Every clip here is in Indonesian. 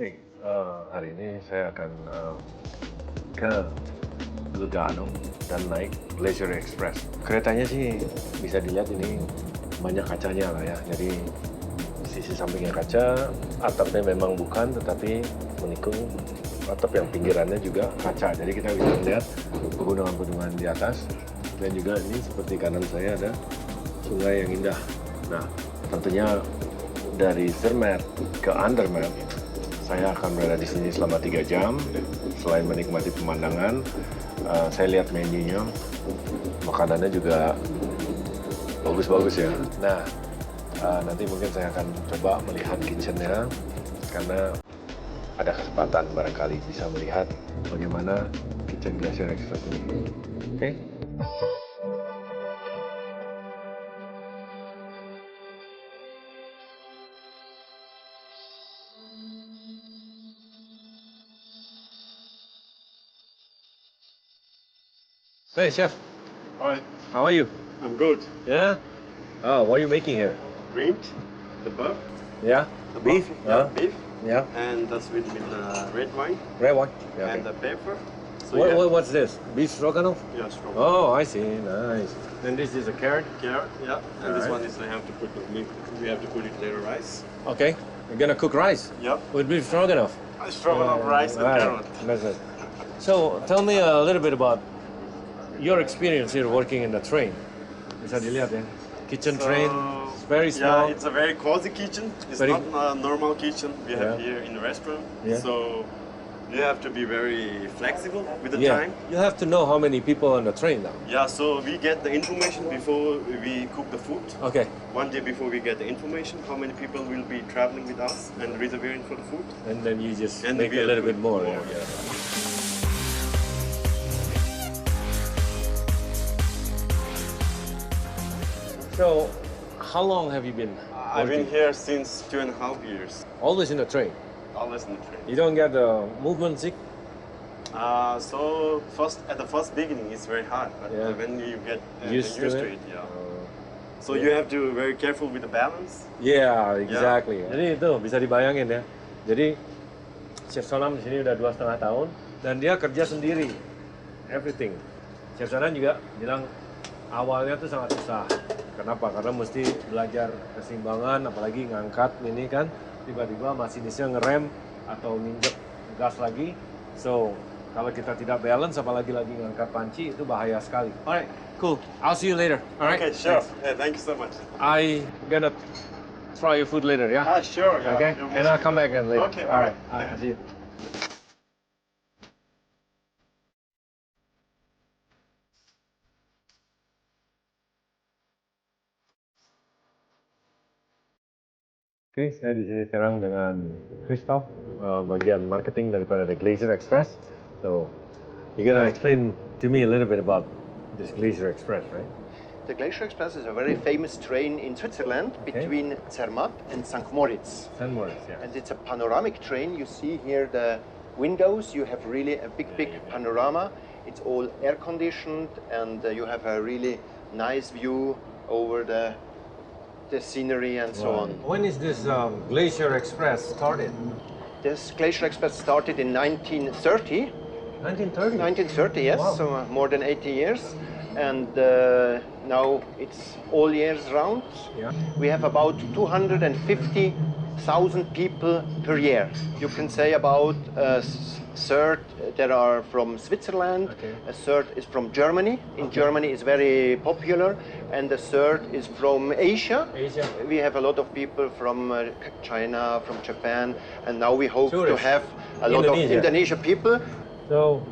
Hari ini saya akan ke Lugano dan naik Glacier Express. Keretanya sih bisa dilihat ini banyak kacanya lah ya. Jadi sisi sampingnya kaca, atapnya memang bukan, tetapi menikung atap yang pinggirannya juga kaca. Jadi kita bisa melihat pegunungan-pegunungan di atas. Dan juga ini seperti kanan saya ada sungai yang indah. Nah, tentunya dari Zermatt ke Andermatt, saya akan berada di sini selama 3 jam. Selain menikmati pemandangan, saya lihat menunya, makanannya juga bagus-bagus ya. Nah, nanti mungkin saya akan coba melihat kitchennya, karena ada kesempatan barangkali bisa melihat bagaimana kitchen Glacier Express ini. Oke? Hey, chef. Hi, How are you? I'm good. Yeah? Oh, what are you making here? Meat, the buff, Yeah? the Beef? buff, yeah, beef, Yeah? and that's with red wine Red one? Yeah, and okay. the pepper. So yeah, What's this? Beef stroganoff? yeah, strong. Oh, I see. Nice. And this is a carrot? Carrot, yeah, and this Alright. one is I have to put the meat. We have to put it later rice. Okay. You're gonna cook rice Yep, with beef stroganoff? stroganoff rice and Right. carrot. That's it. So, tell me a little bit about your experience here working in the train. Bisa dilihat ya. Kitchen train. It's very small. Yeah, it's a very cozy kitchen. It's Very- not a normal kitchen we have Yeah. here in the restaurant. Yeah. So you have to be very flexible with the Yeah. time. You have to know how many people on the train now. Yeah, so we get the information before we cook the food. Okay. One day before we get the information, how many people will be traveling with us and reserving for the food. And then you just And make we a little put bit more. more, Yeah. So, how long have you been I've been working? here since 2.5 years, Always in the train. always in the train. You don't get movement sick? So at the first beginning, it's very hard, but Yeah. when you get Used to it? yeah. So you have to be very careful with the balance. Yeah, exactly. Jadi itu bisa dibayangin ya. Jadi Chef Sonam di sini udah 2,5 tahun dan dia kerja sendiri, everything. Chef Sonam juga bilang awalnya tuh sangat susah. Kenapa? Karena mesti belajar keseimbangan, apalagi ngangkat ini kan tiba-tiba masinisnya ngerem atau nginjek gas lagi. So kalau kita tidak balance, apalagi lagi ngangkat panci, itu bahaya sekali. Alright, cool. I'll see you later. Alright. Okay, sure. Thanks. Yeah, thank you so much. I gonna try your food later, yeah? Sure. Yeah. Okay, and I'll come back again later. Okay, all right. alright. I'll see you. Oke, saya di sini sekarang dengan Christoph, bagian marketing daripada The Glacier Express. So, you're gonna explain to me a little bit about this Glacier Express, right? The Glacier Express is a very famous train in Switzerland between Zermatt and St. Moritz. St. Moritz, yeah. And it's a panoramic train. You see here the windows. You have really a big panorama. It's all air conditioned and you have a really nice view over the scenery and so on. When is this Glacier Express started? This Glacier Express started in 1930. 1930. 1930, yes, Wow. so more than 80 years. And now it's all years round. Yeah. We have about 250,000 people per year. You can say about a third that are from Switzerland, Okay. a third is from Germany. In Germany is very popular, and the third is from Asia. Asia. We have a lot of people from China, from Japan, and now we hope to Tourists. have a lot of Indonesia. Indonesia people. So,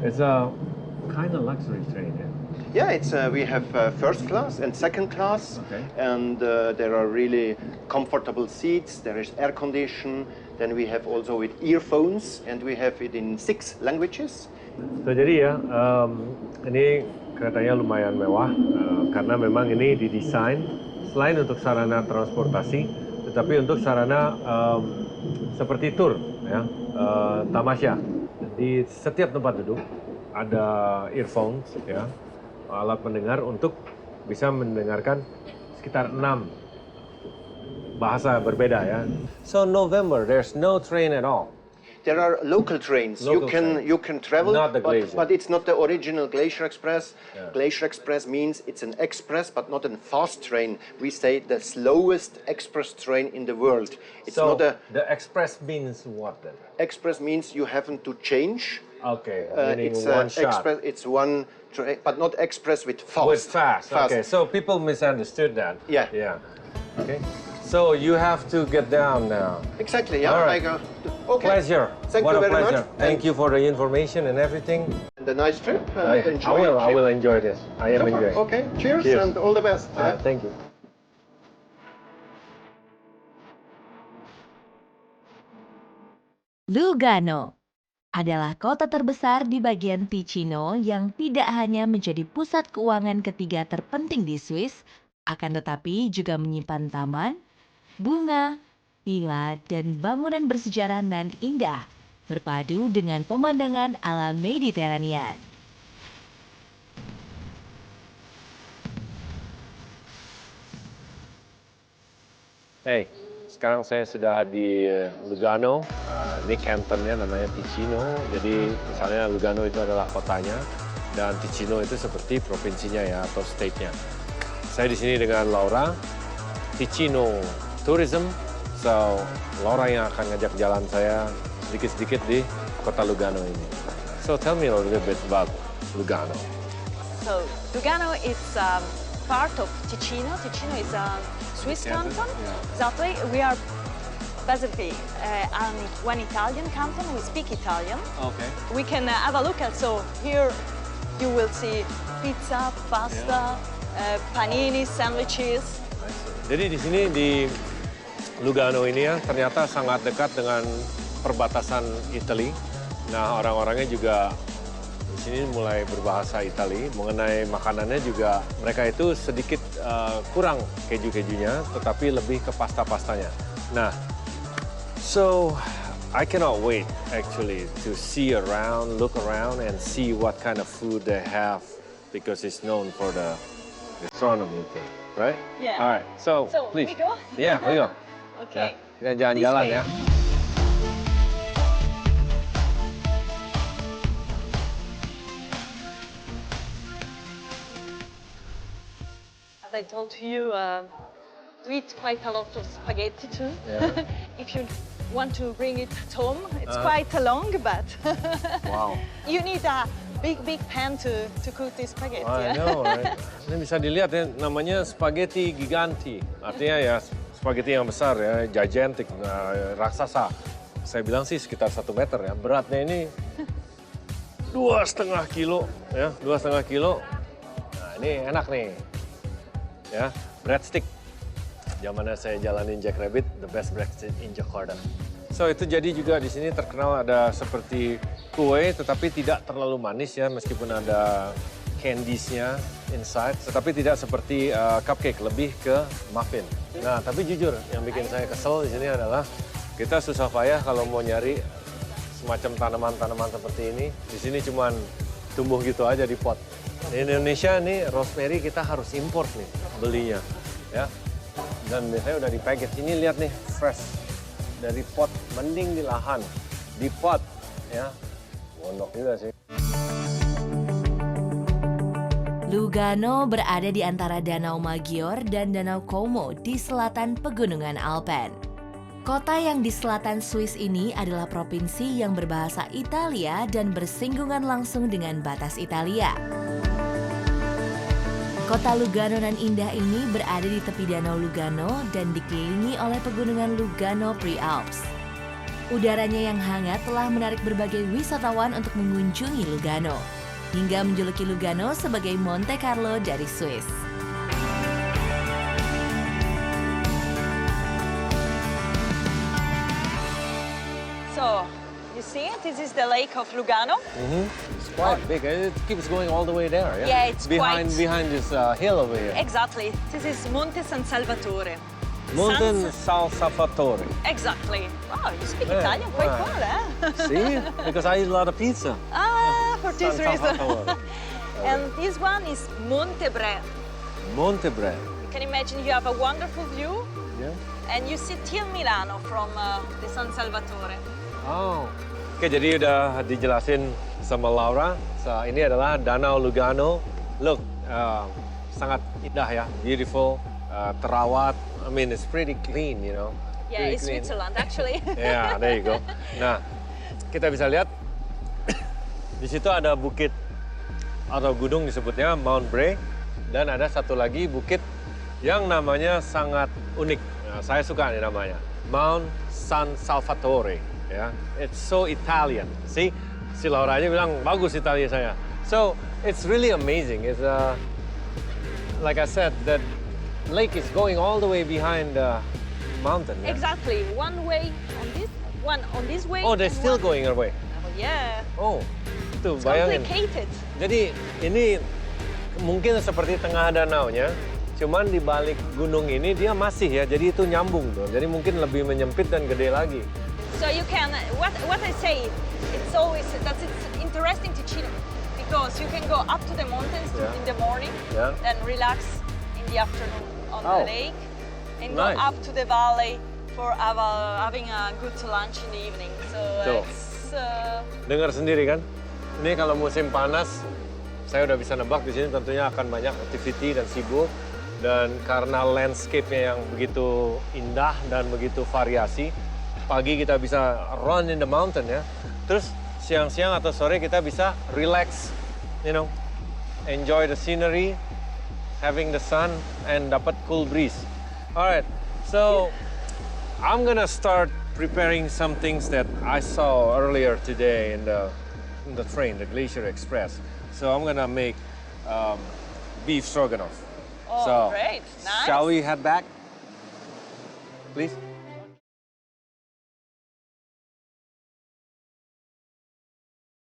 it's a kind of luxury train, yeah? Yeah, it's we have first class and second class, Okay. and there are really comfortable seats. There is air condition. Then we have also with earphones, and we have it in 6 languages. So, jadi ya, ini keretanya lumayan mewah karena memang ini didesain selain untuk sarana transportasi, tetapi untuk sarana seperti tour, ya, tamasya. Di setiap tempat duduk ada earphones, ya, alat pendengar untuk bisa mendengarkan sekitar 6 bahasa berbeda ya. So November, there's no train at all. There are local trains. Local trains. You can travel, Not the Glacier. but it's not the original Glacier Express. Yeah. Glacier Express means it's an express, but not a fast train. We say the slowest express train in the world. It's So not a the express means what then? express means you haven't to change. Okay, meaning It's one shot. express. It's one train, but not express with fast. With fast. Okay, so people misunderstood that. Yeah. Yeah. Okay. So you have to get down now. Exactly. Yeah. All right. Okay. Pleasure. Thank what you a very pleasure. much. Thank you for the information and everything. And a nice trip. I will enjoy this. I am enjoying. Okay. Cheers, Cheers. and all the best. Thank you. Lugano adalah kota terbesar di bagian Ticino yang tidak hanya menjadi pusat keuangan ketiga terpenting di Swiss, akan tetapi juga menyimpan taman, bunga, villa, dan bangunan bersejarah nan indah, berpadu dengan pemandangan alam Mediterranean. Hey, sekarang saya sudah di Lugano. Ini kantonnya namanya Ticino. Jadi misalnya Lugano itu adalah kotanya dan Ticino itu seperti provinsinya ya atau state-nya. Saya di sini dengan Laura, Ticino Tourism. So, Laura yang akan ngajak jalan saya sedikit-sedikit di kota Lugano ini. So, tell me a little bit about Lugano. So Lugano is part of Ticino. Ticino is a Swiss Canton? canton. Yeah. Exactly. We are basically one Italian canton. We speak Italian. Okay. We can have a look at. So here you will see pizza, pasta, panini, sandwiches. Jadi di sini di Lugano ini ya ternyata sangat dekat dengan perbatasan Italia. Nah orang-orangnya juga di sini mulai berbahasa Italia. Mengenai makanannya juga mereka itu sedikit kurang keju-kejunya, tetapi lebih ke pasta-pastanya. Nah, so I cannot wait actually to see around, look around, and see what kind of food they have because it's known for the gastronomy thing, right? Yeah. All right. So please. we go? Yeah, we go. Okay. Ya, kita jalan-jalan This way. ya. As I told you, we eat quite a lot of spaghetti too. Yeah. If you want to bring it at home, it's quite long, but Wow. you need a big pan to cook this spaghetti. I yeah? know, right? Ini bisa dilihat ya, namanya spaghetti giganti. Artinya ya spaghetti yang besar ya, gigantic, raksasa. Saya bilang sih sekitar 1 meter ya. Beratnya ini 2,5 kilo ya, 2,5 kilo. Nah ini enak nih, ya breadstick. Zamannya saya jalanin Jack Rabbit, the best breadstick in Jakarta. So itu jadi juga di sini terkenal ada seperti kue, tetapi tidak terlalu manis ya, meskipun ada candies-nya inside, tetapi tidak seperti cupcake, lebih ke muffin. Nah, tapi jujur yang bikin saya kesel di sini adalah kita susah payah kalau mau nyari semacam tanaman-tanaman seperti ini. Di sini cuman tumbuh gitu aja di pot. Di Indonesia nih rosemary kita harus import nih belinya, ya. Dan biasanya udah di package. Ini lihat nih fresh dari pot, mending di lahan, di pot, ya. Gondok juga sih. Lugano berada di antara Danau Maggiore dan Danau Como di selatan Pegunungan Alpen. Kota yang di selatan Swiss ini adalah provinsi yang berbahasa Italia dan bersinggungan langsung dengan batas Italia. Kota Lugano nan indah ini berada di tepi Danau Lugano dan dikelilingi oleh pegunungan Lugano Prealps. Udaranya yang hangat telah menarik berbagai wisatawan untuk mengunjungi Lugano, hingga menjuluki Lugano sebagai Monte Carlo dari Swiss. So, you see, this is the lake of Lugano. It's quite big. It keeps going all the way there, yeah? Yeah, it's behind this hill over here. Exactly. This is Monte San Salvatore. Mountain San Salvatore. Exactly. Wow, you speak Yeah, Italian quite wow. well, eh? See? Because I eat a lot of pizza. For this San reason. Salvatore. And this one is Monte Bre. Montebre. you can imagine you have a wonderful view Ya. and you see till Milano from the San Salvatore. Oh. Oke, jadi udah dijelasin sama Laura. Ini adalah Danau Lugano. Look, sangat indah ya, beautiful, terawat. I mean, it's pretty clean, you know. Yeah, Pretty it's clean. Switzerland actually. Ya, there you go. Nah, kita bisa lihat di situ ada bukit atau gunung disebutnya Mount Bray, dan ada satu lagi bukit yang namanya sangat unik. Nah, saya suka nih namanya Mount San Salvatore. Ya, it's so Italian. See, si Laura aja bilang bagus Italia saya. So it's really amazing. It's like I said, that lake is going all the way behind the mountain. Ya? Exactly, one way on this way. Oh, they're and still one- going away. Oh, yeah, Oh, tuh it's bayangin. complicated. Jadi ini mungkin seperti tengah danaunya, cuman di balik gunung ini dia masih ya, jadi itu nyambung tuh. Jadi mungkin lebih menyempit dan gede lagi. So you can, what I say, it's interesting to Chile because you can go up to the mountains Yeah. in the morning, Yeah. then relax in the afternoon on Oh. the lake, and Nice. go up to the valley for having a good lunch in the evening. So Tuh. it's Dengar sendiri kan? Ini kalau musim panas, saya udah bisa nebak di sini tentunya akan banyak activity dan sibuk. Dan karena landscape-nya yang begitu indah dan begitu variasi, pagi kita bisa run in the mountain ya. Terus siang-siang atau sore kita bisa relax, you know, enjoy the scenery, having the sun, and dapat cool breeze. Alright, so I'm gonna start preparing some things that I saw earlier today in the train, the Glacier Express. So I'm gonna make beef stroganoff. oh So, great, nice. Shall we head back, please?